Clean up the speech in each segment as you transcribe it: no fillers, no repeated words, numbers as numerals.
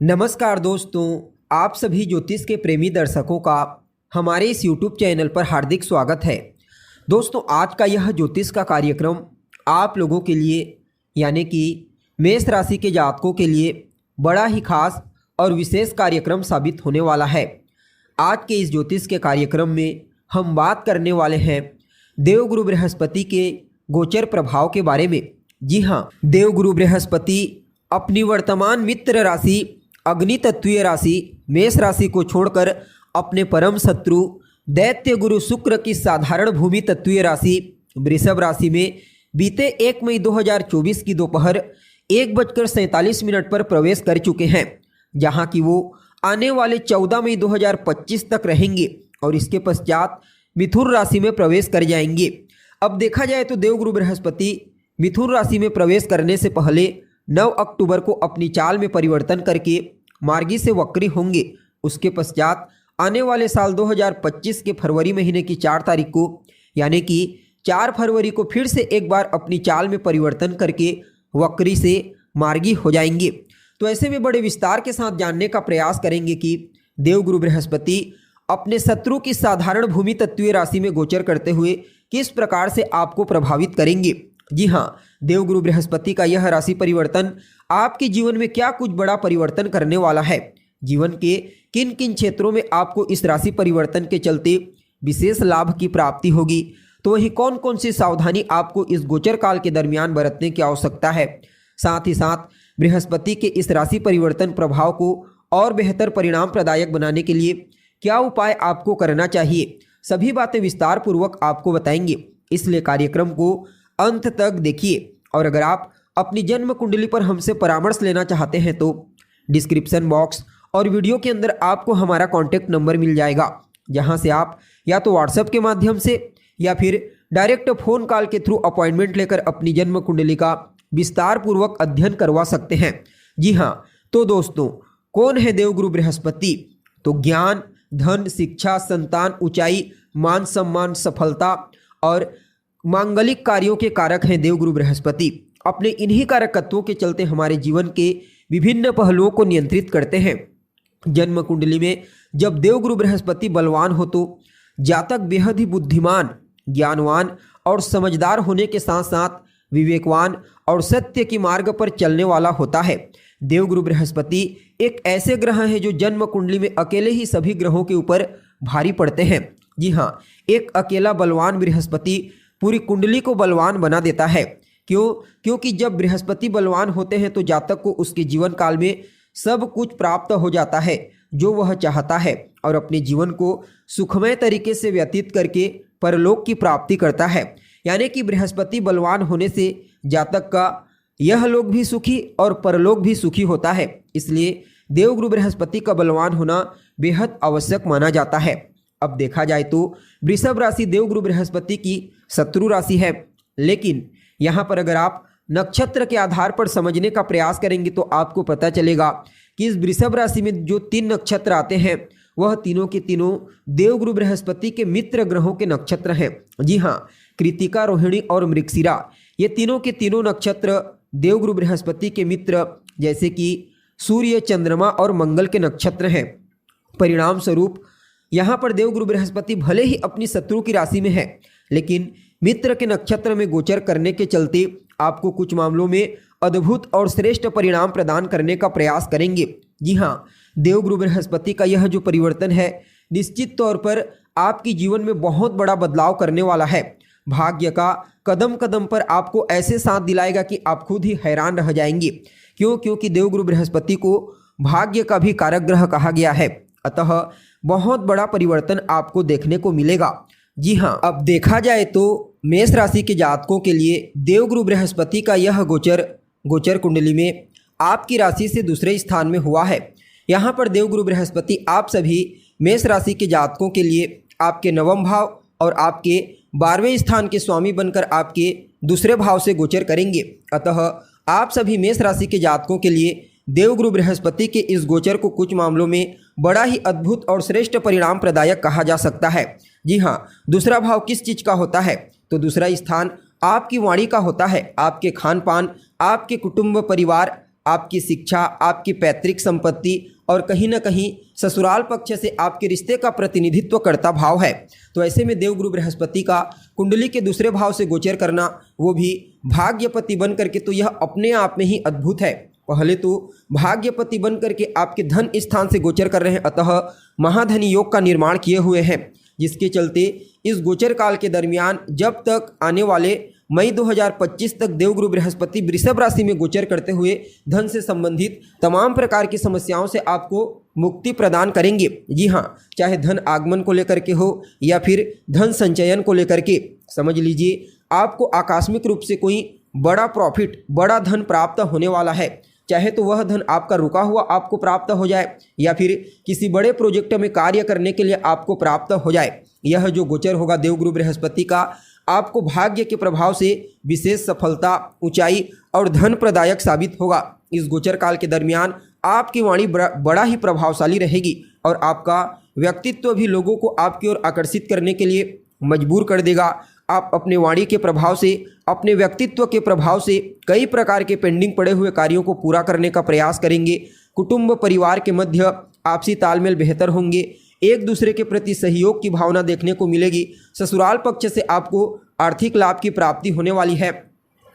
नमस्कार दोस्तों, आप सभी ज्योतिष के प्रेमी दर्शकों का हमारे इस YouTube चैनल पर हार्दिक स्वागत है। दोस्तों, आज का यह ज्योतिष का कार्यक्रम आप लोगों के लिए यानी कि मेष राशि के जातकों के लिए बड़ा ही खास और विशेष कार्यक्रम साबित होने वाला है। आज के इस ज्योतिष के कार्यक्रम में हम बात करने वाले हैं देवगुरु बृहस्पति के गोचर प्रभाव के बारे में। जी हाँ, देवगुरु बृहस्पति अपनी वर्तमान मित्र राशि अग्नि तत्वीय राशि मेष राशि को छोड़कर अपने परम शत्रु दैत्य गुरु शुक्र की साधारण भूमि तत्वीय राशि वृषभ राशि में बीते 1 मई 2024 की दोपहर 1:47 पर प्रवेश कर चुके हैं, जहां की वो आने वाले 14 मई 2025 तक रहेंगे और इसके पश्चात मिथुन राशि में प्रवेश कर जाएंगे। अब देखा जाए तो देवगुरु बृहस्पति मिथुन राशि में प्रवेश करने से पहले 9 अक्टूबर को अपनी चाल में परिवर्तन करके मार्गी से वक्री होंगे। उसके पश्चात आने वाले साल 2025 के फरवरी महीने की 4 तारीख को यानी कि 4 फरवरी को फिर से एक बार अपनी चाल में परिवर्तन करके वक्री से मार्गी हो जाएंगे। तो ऐसे में बड़े विस्तार के साथ जानने का प्रयास करेंगे कि देवगुरु बृहस्पति अपने शत्रु की साधारण भूमि तत्वीय राशि में गोचर करते हुए किस प्रकार से आपको प्रभावित करेंगे। जी हाँ, देवगुरु बृहस्पति का यह राशि परिवर्तन आपके जीवन में क्या कुछ बड़ा परिवर्तन करने वाला है, जीवन के किन किन क्षेत्रों में आपको इस राशि परिवर्तन के चलते विशेष लाभ की प्राप्ति होगी, तो वही कौन कौन सी सावधानी आपको इस गोचर काल के दरमियान बरतने की आवश्यकता है। साथ ही साथ बृहस्पति के इस राशि परिवर्तन प्रभाव को और बेहतर परिणाम प्रदायक बनाने के लिए क्या उपाय आपको करना चाहिए, सभी बातें विस्तार पूर्वक आपको बताएंगे। इसलिए कार्यक्रम को अंत तक देखिए। और अगर आप अपनी जन्म कुंडली पर हमसे परामर्श लेना चाहते हैं तो डिस्क्रिप्शन बॉक्स और वीडियो के अंदर आपको हमारा कॉन्टैक्ट नंबर मिल जाएगा, जहां से आप या तो व्हाट्सएप के माध्यम से या फिर डायरेक्ट फ़ोन कॉल के थ्रू अपॉइंटमेंट लेकर अपनी जन्म कुंडली का विस्तार पूर्वक अध्ययन करवा सकते हैं। जी हाँ, तो दोस्तों, कौन है देवगुरु बृहस्पति? तो ज्ञान, धन, शिक्षा, संतान, ऊंचाई, मान सम्मान, सफलता और मांगलिक कार्यों के कारक हैं देवगुरु बृहस्पति। अपने इन्हीं कारकत्वों के चलते हमारे जीवन के विभिन्न पहलुओं को नियंत्रित करते हैं। जन्म कुंडली में जब देवगुरु बृहस्पति बलवान हो तो जातक बेहद ही बुद्धिमान, ज्ञानवान और समझदार होने के साथ साथ विवेकवान और सत्य की मार्ग पर चलने वाला होता है। देवगुरु बृहस्पति एक ऐसे ग्रह हैं जो जन्म कुंडली में अकेले ही सभी ग्रहों के ऊपर भारी पड़ते हैं। जी हाँ, एक अकेला बलवान बृहस्पति पूरी कुंडली को बलवान बना देता है। क्योंकि जब बृहस्पति बलवान होते हैं तो जातक को उसके जीवन काल में सब कुछ प्राप्त हो जाता है जो वह चाहता है और अपने जीवन को सुखमय तरीके से व्यतीत करके परलोक की प्राप्ति करता है। यानी कि बृहस्पति बलवान होने से जातक का यह लोक भी सुखी और परलोक भी सुखी होता है। इसलिए देवगुरु बृहस्पति का बलवान होना बेहद आवश्यक माना जाता है। अब देखा जाए तो वृषभ राशि देवगुरु बृहस्पति की शत्रु राशि है, लेकिन यहाँ पर अगर आप नक्षत्र के आधार पर समझने का प्रयास करेंगे तो आपको पता चलेगा कि इस वृषभ राशि में जो 3 नक्षत्र आते हैं वह तीनों के तीनों देवगुरु बृहस्पति के मित्र ग्रहों के नक्षत्र हैं। जी हाँ, कृतिका, रोहिणी और मृगशिरा, ये तीनों के तीनों नक्षत्र देवगुरु बृहस्पति के मित्र जैसे कि सूर्य, चंद्रमा और मंगल के नक्षत्र हैं। परिणाम स्वरूप यहाँ पर देवगुरु बृहस्पति भले ही अपनी शत्रु की राशि में है, लेकिन मित्र के नक्षत्र में गोचर करने के चलते आपको कुछ मामलों में अद्भुत और श्रेष्ठ परिणाम प्रदान करने का प्रयास करेंगे। जी हाँ, देवगुरु बृहस्पति का यह जो परिवर्तन है निश्चित तौर पर आपके जीवन में बहुत बड़ा बदलाव करने वाला है। भाग्य का कदम कदम पर आपको ऐसे साथ दिलाएगा कि आप खुद ही हैरान रह जाएंगे। क्योंकि देवगुरु बृहस्पति को भाग्य का भी कारक ग्रह कहा गया है, अतः बहुत बड़ा परिवर्तन आपको देखने को मिलेगा। जी हाँ, अब देखा जाए तो मेष राशि के जातकों के लिए देवगुरु बृहस्पति का यह गोचर कुंडली में आपकी राशि से दूसरे स्थान में हुआ है। यहाँ पर देवगुरु बृहस्पति आप सभी मेष राशि के जातकों के लिए आपके 9वें भाव और आपके 12वें स्थान के स्वामी बनकर आपके दूसरे भाव से गोचर करेंगे। अतः आप सभी मेष राशि के जातकों के लिए देवगुरु बृहस्पति के इस गोचर को कुछ मामलों में बड़ा ही अद्भुत और श्रेष्ठ परिणाम प्रदायक कहा जा सकता है। जी हाँ, दूसरा भाव किस चीज़ का होता है? तो दूसरा स्थान आपकी वाणी का होता है, आपके खान पान, आपके कुटुंब परिवार, आपकी शिक्षा, आपकी पैतृक संपत्ति और कहीं ना कहीं ससुराल पक्ष से आपके रिश्ते का प्रतिनिधित्व करता भाव है। तो ऐसे में देवगुरु बृहस्पति का कुंडली के दूसरे भाव से गोचर करना, वो भी भाग्यपति बन करके, तो यह अपने आप में ही अद्भुत है। पहले तो भाग्यपति बन करके आपके धन स्थान से गोचर कर रहे हैं, अतः महाधनी योग का निर्माण किए हुए हैं, जिसके चलते इस गोचर काल के दरमियान जब तक आने वाले मई 2025 तक देवगुरु बृहस्पति वृषभ राशि में गोचर करते हुए धन से संबंधित तमाम प्रकार की समस्याओं से आपको मुक्ति प्रदान करेंगे। जी हाँ, चाहे धन आगमन को लेकर के हो या फिर धन संचयन को लेकर के, समझ लीजिए आपको आकस्मिक रूप से कोई बड़ा प्रॉफिट, बड़ा धन प्राप्त होने वाला है। चाहे तो वह धन आपका रुका हुआ आपको प्राप्त हो जाए या फिर किसी बड़े प्रोजेक्ट में कार्य करने के लिए आपको प्राप्त हो जाए। यह जो गोचर होगा देवगुरु बृहस्पति का, आपको भाग्य के प्रभाव से विशेष सफलता, ऊंचाई और धन प्रदायक साबित होगा। इस गोचर काल के दरमियान आपकी वाणी बड़ा ही प्रभावशाली रहेगी और आपका व्यक्तित्व भी लोगों को आपकी ओर आकर्षित करने के लिए मजबूर कर देगा। आप अपने वाणी के प्रभाव से, अपने व्यक्तित्व के प्रभाव से कई प्रकार के पेंडिंग पड़े हुए कार्यों को पूरा करने का प्रयास करेंगे। कुटुंब परिवार के मध्य आपसी तालमेल बेहतर होंगे, एक दूसरे के प्रति सहयोग की भावना देखने को मिलेगी। ससुराल पक्ष से आपको आर्थिक लाभ की प्राप्ति होने वाली है।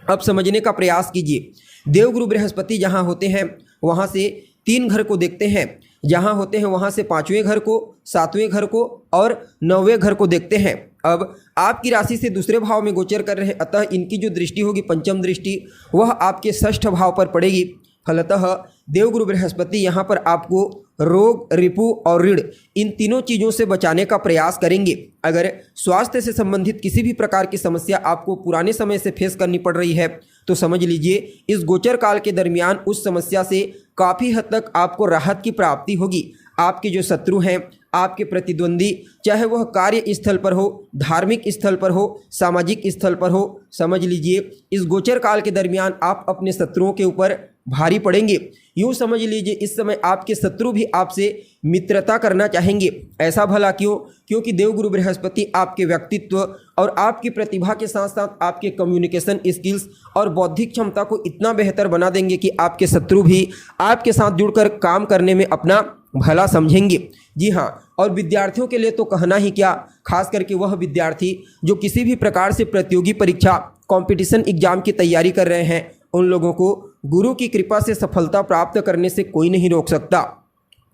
अब समझने का प्रयास कीजिए, देवगुरु बृहस्पति जहाँ होते हैं वहाँ से 3 घर को देखते हैं, जहाँ होते हैं वहाँ से 5वें घर को, 7वें घर को और 9वें घर को देखते हैं। अब आपकी राशि से दूसरे भाव में गोचर कर रहे हैं, अतः इनकी जो दृष्टि होगी, पंचम दृष्टि, वह आपके 6ठ भाव पर पड़ेगी। फलतः देवगुरु बृहस्पति यहाँ पर आपको रोग, रिपु और ऋण, इन तीनों चीज़ों से बचाने का प्रयास करेंगे। अगर स्वास्थ्य से संबंधित किसी भी प्रकार की समस्या आपको पुराने समय से फेस करनी पड़ रही है तो समझ लीजिए इस गोचर काल के दरमियान उस समस्या से काफ़ी हद तक आपको राहत की प्राप्ति होगी। आपके जो शत्रु हैं, आपके प्रतिद्वंदी, चाहे वह कार्य स्थल पर हो, धार्मिक स्थल पर हो, सामाजिक स्थल पर हो, समझ लीजिए इस गोचर काल के दरमियान आप अपने शत्रुओं के ऊपर भारी पड़ेंगे। यूँ समझ लीजिए इस समय आपके शत्रु भी आपसे मित्रता करना चाहेंगे। ऐसा भला क्यों? क्योंकि देवगुरु बृहस्पति आपके व्यक्तित्व और आपकी प्रतिभा के साथ साथ आपके कम्युनिकेशन स्किल्स और बौद्धिक क्षमता को इतना बेहतर बना देंगे कि आपके शत्रु भी आपके साथ जुड़कर काम करने में अपना भला समझेंगे। जी हाँ, और विद्यार्थियों के लिए तो कहना ही क्या, खास करके वह विद्यार्थी जो किसी भी प्रकार से प्रतियोगी परीक्षा, कंपटीशन एग्जाम की तैयारी कर रहे हैं, उन लोगों को गुरु की कृपा से सफलता प्राप्त करने से कोई नहीं रोक सकता।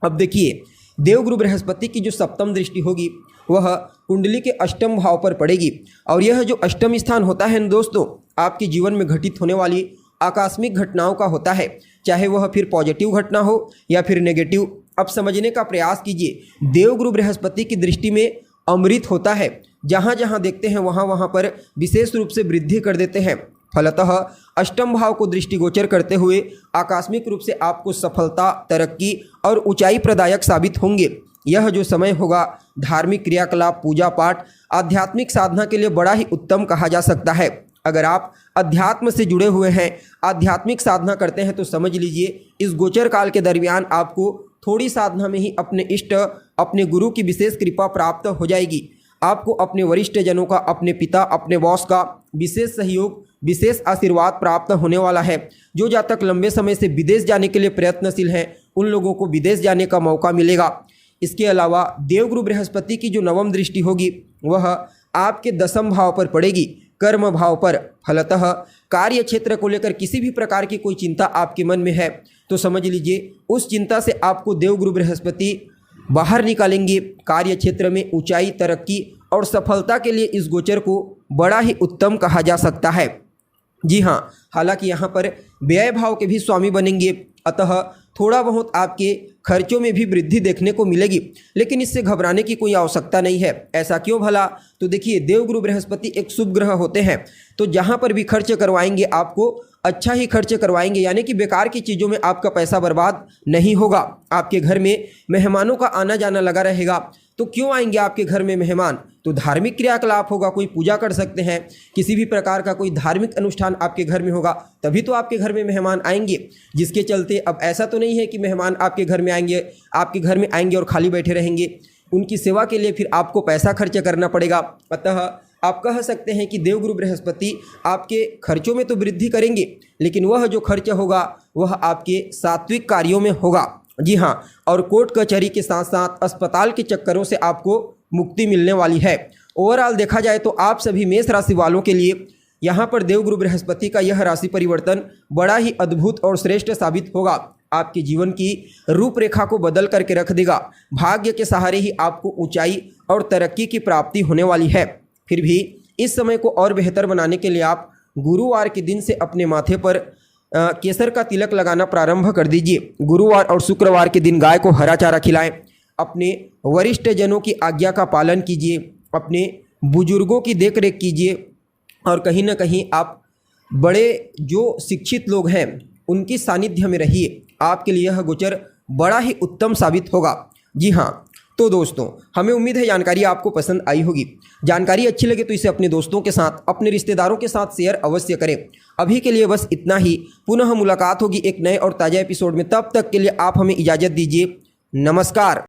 अब देखिए, देवगुरु बृहस्पति की जो 7म दृष्टि होगी वह कुंडली के 8म भाव पर पड़ेगी और यह जो 8म स्थान होता है दोस्तों, आपके जीवन में घटित होने वाली आकस्मिक घटनाओं का होता है, चाहे वह फिर पॉजिटिव घटना हो या फिर नेगेटिव। अब समझने का प्रयास कीजिए, देवगुरु बृहस्पति की दृष्टि में अमृत होता है, जहाँ जहाँ देखते हैं वहाँ वहाँ पर विशेष रूप से वृद्धि कर देते हैं। फलतः 8म भाव को दृष्टिगोचर करते हुए आकस्मिक रूप से आपको सफलता, तरक्की और ऊंचाई प्रदायक साबित होंगे। यह जो समय होगा धार्मिक क्रियाकलाप, पूजा पाठ, आध्यात्मिक साधना के लिए बड़ा ही उत्तम कहा जा सकता है। अगर आप अध्यात्म से जुड़े हुए हैं, आध्यात्मिक साधना करते हैं तो समझ लीजिए इस गोचर काल के दरमियान आपको थोड़ी साधना में ही अपने इष्ट, अपने गुरु की विशेष कृपा प्राप्त हो जाएगी। आपको अपने वरिष्ठ जनों का, अपने पिता, अपने बॉस का विशेष सहयोग, विशेष आशीर्वाद प्राप्त होने वाला है। जो जातक लंबे समय से विदेश जाने के लिए प्रयत्नशील हैं उन लोगों को विदेश जाने का मौका मिलेगा। इसके अलावा देवगुरु बृहस्पति की जो 9वीं दृष्टि होगी वह आपके 10म भाव पर पड़ेगी, कर्म भाव पर। फलतः कार्य क्षेत्र को लेकर किसी भी प्रकार की कोई चिंता आपके मन में है तो समझ लीजिए उस चिंता से आपको देवगुरु बृहस्पति बाहर निकालेंगे। कार्य क्षेत्र में ऊंचाई, तरक्की और सफलता के लिए इस गोचर को बड़ा ही उत्तम कहा जा सकता है। जी हाँ, हालांकि यहाँ पर व्यय भाव के भी स्वामी बनेंगे, अतः थोड़ा बहुत आपके खर्चों में भी वृद्धि देखने को मिलेगी, लेकिन इससे घबराने की कोई आवश्यकता नहीं है। ऐसा क्यों भला? तो देखिए, देवगुरु बृहस्पति एक शुभ ग्रह होते हैं, तो जहाँ पर भी खर्च करवाएंगे आपको अच्छा ही खर्च करवाएंगे, यानी कि बेकार की चीज़ों में आपका पैसा बर्बाद नहीं होगा। आपके घर में मेहमानों का आना जाना लगा रहेगा, तो क्यों आएंगे आपके घर में मेहमान? तो धार्मिक क्रियाकलाप होगा, कोई पूजा कर सकते हैं, किसी भी प्रकार का कोई धार्मिक अनुष्ठान आपके घर में होगा, तभी तो आपके घर में मेहमान आएंगे। जिसके चलते अब ऐसा तो नहीं है कि मेहमान आपके घर में आएंगे और खाली बैठे रहेंगे। उनकी सेवा के लिए फिर आपको पैसा खर्च करना पड़ेगा। अतः आप कह सकते हैं कि देवगुरु बृहस्पति आपके खर्चों में तो वृद्धि करेंगे, लेकिन वह जो खर्च होगा वह आपके सात्विक कार्यों में होगा। जी हाँ, और कोर्ट कचहरी के साथ साथ अस्पताल के चक्करों से आपको मुक्ति मिलने वाली है। ओवरऑल देखा जाए तो आप सभी मेष राशि वालों के लिए यहाँ पर देवगुरु बृहस्पति का यह राशि परिवर्तन बड़ा ही अद्भुत और श्रेष्ठ साबित होगा। आपके जीवन की रूपरेखा को बदल करके रख देगा। भाग्य के सहारे ही आपको ऊंचाई और तरक्की की प्राप्ति होने वाली है। फिर भी इस समय को और बेहतर बनाने के लिए आप गुरुवार के दिन से अपने माथे पर केसर का तिलक लगाना प्रारंभ कर दीजिए। गुरुवार और शुक्रवार के दिन गाय को हरा चारा खिलाएं। अपने वरिष्ठ जनों की आज्ञा का पालन कीजिए। अपने बुजुर्गों की देखरेख कीजिए और कहीं ना कहीं आप बड़े जो शिक्षित लोग हैं उनकी सानिध्य में रहिए। आपके लिए यह गोचर बड़ा ही उत्तम साबित होगा। जी हाँ, तो दोस्तों, हमें उम्मीद है जानकारी आपको पसंद आई होगी। जानकारी अच्छी लगे तो इसे अपने दोस्तों के साथ, अपने रिश्तेदारों के साथ शेयर अवश्य करें। अभी के लिए बस इतना ही। पुनः मुलाकात होगी एक नए और ताज़ा एपिसोड में। तब तक के लिए आप हमें इजाज़त दीजिए। नमस्कार।